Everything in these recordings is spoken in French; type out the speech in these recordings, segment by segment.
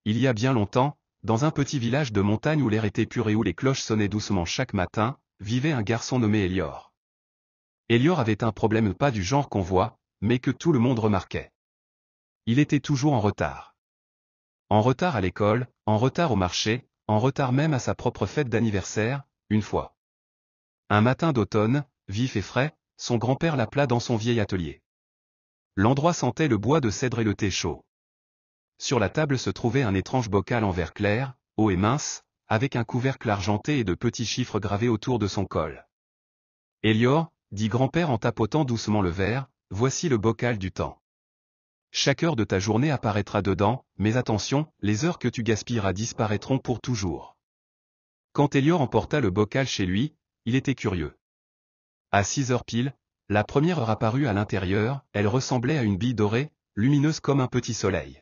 Il y a bien longtemps, dans un petit village de montagne où l'air était pur et où les cloches sonnaient doucement chaque matin, vivait un garçon nommé Elior. Elior avait un problème pas du genre qu'on voit, mais que tout le monde remarquait. Il était toujours en retard. En retard à l'école, en retard au marché, en retard même à sa propre fête d'anniversaire, une fois. Un matin d'automne, vif et frais, son grand-père l'appela dans son vieil atelier. L'endroit sentait le bois de cèdre et le thé chaud. Sur la table se trouvait un étrange bocal en verre clair, haut et mince, avec un couvercle argenté et de petits chiffres gravés autour de son col. « Elior, dit grand-père en tapotant doucement le verre, voici le bocal du temps. Chaque heure de ta journée apparaîtra dedans, mais attention, les heures que tu gaspilleras disparaîtront pour toujours. » Quand Elior emporta le bocal chez lui, il était curieux. À 6 heures pile, la première heure apparut à l'intérieur, elle ressemblait à une bille dorée, lumineuse comme un petit soleil.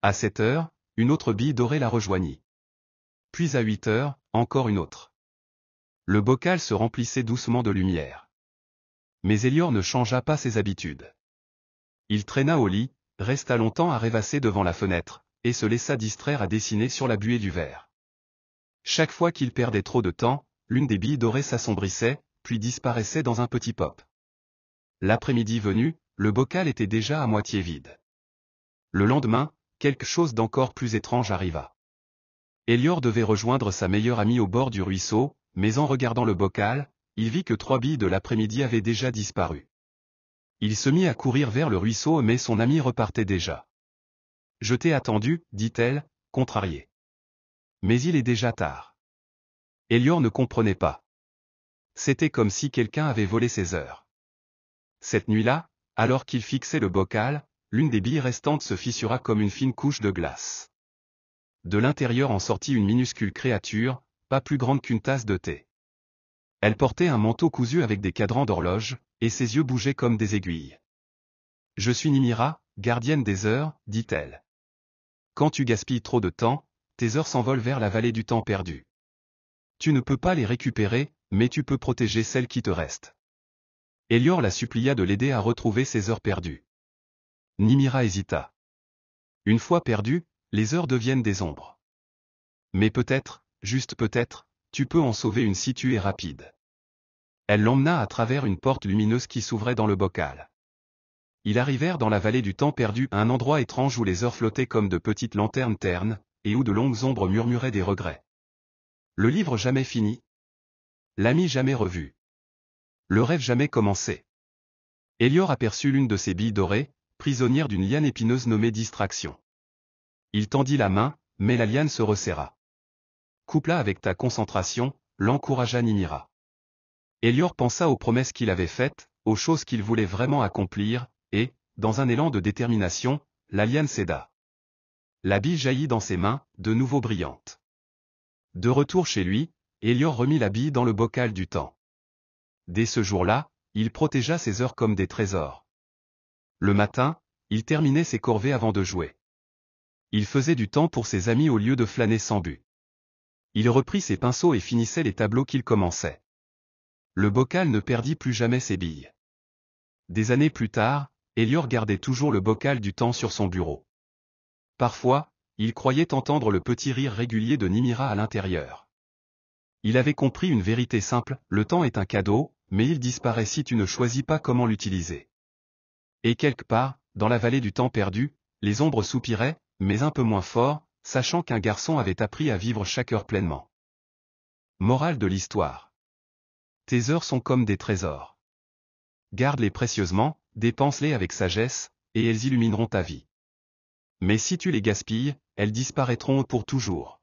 À 7 heures, une autre bille dorée la rejoignit. Puis à 8 heures, encore une autre. Le bocal se remplissait doucement de lumière. Mais Elior ne changea pas ses habitudes. Il traîna au lit, resta longtemps à rêvasser devant la fenêtre, et se laissa distraire à dessiner sur la buée du verre. Chaque fois qu'il perdait trop de temps, l'une des billes dorées s'assombrissait, puis disparaissait dans un petit pop. L'après-midi venu, le bocal était déjà à moitié vide. Le lendemain, quelque chose d'encore plus étrange arriva. Elior devait rejoindre sa meilleure amie au bord du ruisseau, mais en regardant le bocal, il vit que 3 billes de l'après-midi avaient déjà disparu. Il se mit à courir vers le ruisseau mais son amie repartait déjà. « Je t'ai attendu, dit-elle, contrariée. Mais il est déjà tard. » Elior ne comprenait pas. C'était comme si quelqu'un avait volé ses heures. Cette nuit-là, alors qu'il fixait le bocal, l'une des billes restantes se fissura comme une fine couche de glace. De l'intérieur en sortit une minuscule créature, pas plus grande qu'une tasse de thé. Elle portait un manteau cousu avec des cadrans d'horloge, et ses yeux bougeaient comme des aiguilles. « Je suis Nimira, gardienne des heures, dit-elle. Quand tu gaspilles trop de temps, tes heures s'envolent vers la vallée du temps perdu. Tu ne peux pas les récupérer, mais tu peux protéger celles qui te restent. » Elior la supplia de l'aider à retrouver ses heures perdues. Nimira hésita. Une fois perdues, les heures deviennent des ombres. Mais peut-être, juste peut-être, tu peux en sauver une si tu es rapide. Elle l'emmena à travers une porte lumineuse qui s'ouvrait dans le bocal. Ils arrivèrent dans la vallée du temps perdu, un endroit étrange où les heures flottaient comme de petites lanternes ternes, et où de longues ombres murmuraient des regrets. Le livre jamais fini. L'ami jamais revu. Le rêve jamais commencé. Elior aperçut l'une de ces billes dorées, prisonnière d'une liane épineuse nommée distraction. Il tendit la main, mais la liane se resserra. « Coupe-la avec ta concentration », l'encouragea Nimira. Elior pensa aux promesses qu'il avait faites, aux choses qu'il voulait vraiment accomplir, et, dans un élan de détermination, la liane céda. La bille jaillit dans ses mains, de nouveau brillante. De retour chez lui, Elior remit la bille dans le bocal du temps. Dès ce jour-là, il protégea ses heures comme des trésors. Le matin, il terminait ses corvées avant de jouer. Il faisait du temps pour ses amis au lieu de flâner sans but. Il reprit ses pinceaux et finissait les tableaux qu'il commençait. Le bocal ne perdit plus jamais ses billes. Des années plus tard, Elior gardait toujours le bocal du temps sur son bureau. Parfois, il croyait entendre le petit rire régulier de Nimira à l'intérieur. Il avait compris une vérité simple, le temps est un cadeau, mais il disparaît si tu ne choisis pas comment l'utiliser. Et quelque part, dans la vallée du temps perdu, les ombres soupiraient, mais un peu moins fort, sachant qu'un garçon avait appris à vivre chaque heure pleinement. Morale de l'histoire. Tes heures sont comme des trésors. Garde-les précieusement, dépense-les avec sagesse, et elles illumineront ta vie. Mais si tu les gaspilles, elles disparaîtront pour toujours.